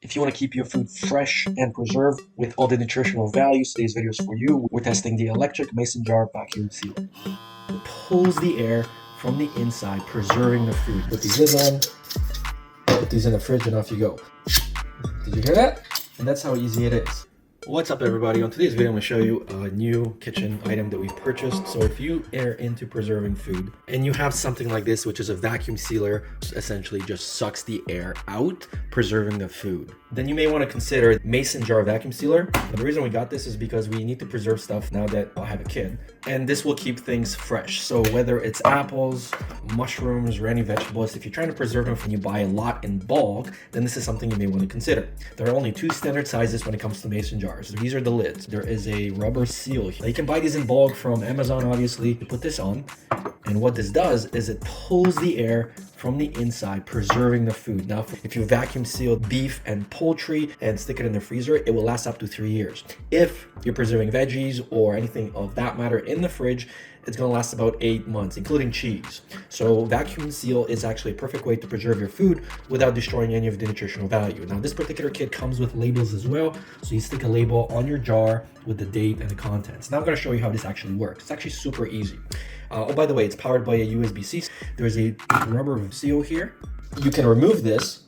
If you want to keep your food fresh and preserved with all the nutritional values, today's video is for you. We're testing the electric mason jar vacuum sealer. It pulls the air from the inside, preserving the food. Put these lids on, put these in the fridge, and off you go. Did you hear that? And that's how easy it is. What's up, everybody? On today's video, I'm going to show you a new kitchen item that we've purchased. So if you are into preserving food and you have something like this, which is a vacuum sealer, essentially just sucks the air out, preserving the food, then you may want to consider mason jar vacuum sealer. And the reason we got this is because we need to preserve stuff now that I have a kid, and this will keep things fresh. So whether it's apples, mushrooms, or any vegetables, if you're trying to preserve them and you buy a lot in bulk, then this is something you may want to consider. There are only two standard sizes when it comes to mason jars. These are the lids. There is a rubber seal. You can buy these in bulk from Amazon, obviously. You put this on, and what this does is it pulls the air from the inside, preserving the food. Now, if you vacuum seal beef and poultry and stick it in the freezer, it will last up to 3 years. If you're preserving veggies or anything of that matter in the fridge, it's going to last about 8 months, including cheese. So vacuum seal is actually a perfect way to preserve your food without destroying any of the nutritional value. Now, this particular kit comes with labels as well. So you stick a label on your jar with the date and the contents. Now I'm going to show you how this actually works. It's actually super easy. Oh, by the way, it's powered by a USB-C. There's a rubber seal here. You can remove this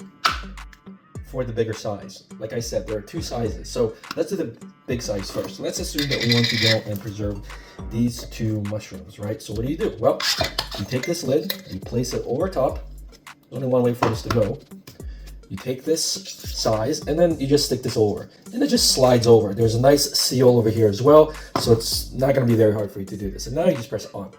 for the bigger size. Like I said, there are two sizes. So let's do the big size first. Let's assume that we want to go and preserve these two mushrooms, right? So what do? Well, you take this lid, you place it over top. There's only one way for this to go. You take this size, and then you just stick this over. And it just slides over. There's a nice seal over here as well, so it's not gonna be very hard for you to do this. And now you just press on.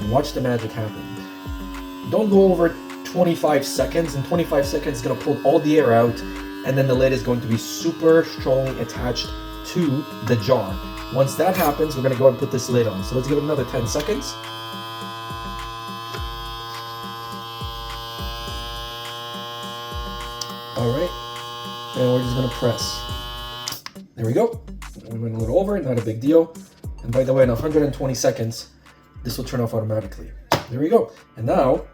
And watch the magic happen. Don't go over 25 seconds. In 25 seconds, it's gonna pull all the air out, and then the lid is going to be super strongly attached to the jar. Once that happens, we're gonna go and put this lid on. So let's give it another 10 seconds. All right, and we're just gonna press. There we go. We went a little over, not a big deal. And by the way, in 120 seconds, this will turn off automatically. There we go. And now,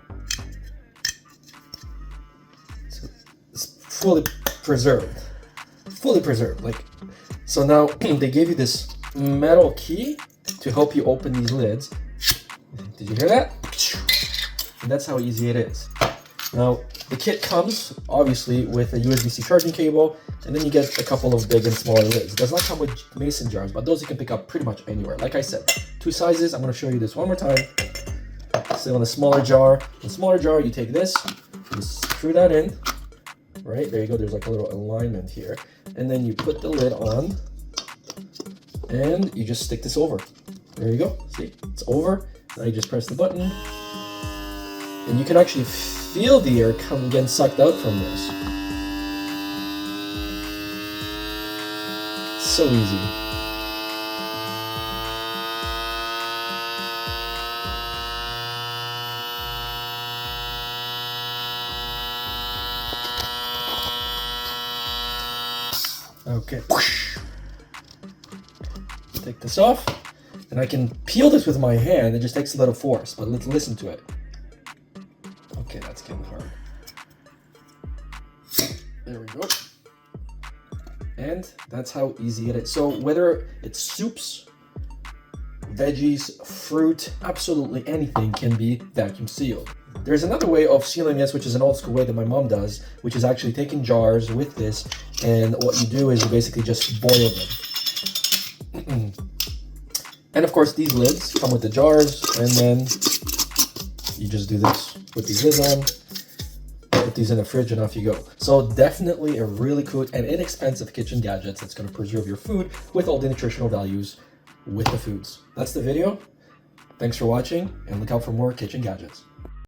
it's fully preserved. Fully preserved. Like, so now they gave you this metal key to help you open these lids. Did you hear that? And that's how easy it is. Now, the kit comes, obviously, with a USB-C charging cable, and then you get a couple of big and smaller lids. It does not come with mason jars, but those you can pick up pretty much anywhere. Like I said, two sizes. I'm going to show you this one more time. So on the smaller jar, you take this, you screw that in, right? There you go. There's like a little alignment here. And then you put the lid on, and you just stick this over. There you go. See, it's over. Now you just press the button, and you can actually feel the air getting sucked out from this. So easy. Okay. Take this off, and I can peel this with my hand. It just takes a little force, but let's listen to it. Okay, that's getting hard. There we go. And that's how easy it is. So whether it's soups, veggies, fruit, absolutely anything can be vacuum sealed. There's another way of sealing this, which is an old school way that my mom does, which is actually taking jars with this, and what you do is you basically just boil them. And of course, these lids come with the jars, and then you just do this. Put these lids on, put these in the fridge, and off you go. So definitely a really cool and inexpensive kitchen gadget that's going to preserve your food with all the nutritional values with the foods. That's the video. Thanks for watching, and look out for more kitchen gadgets.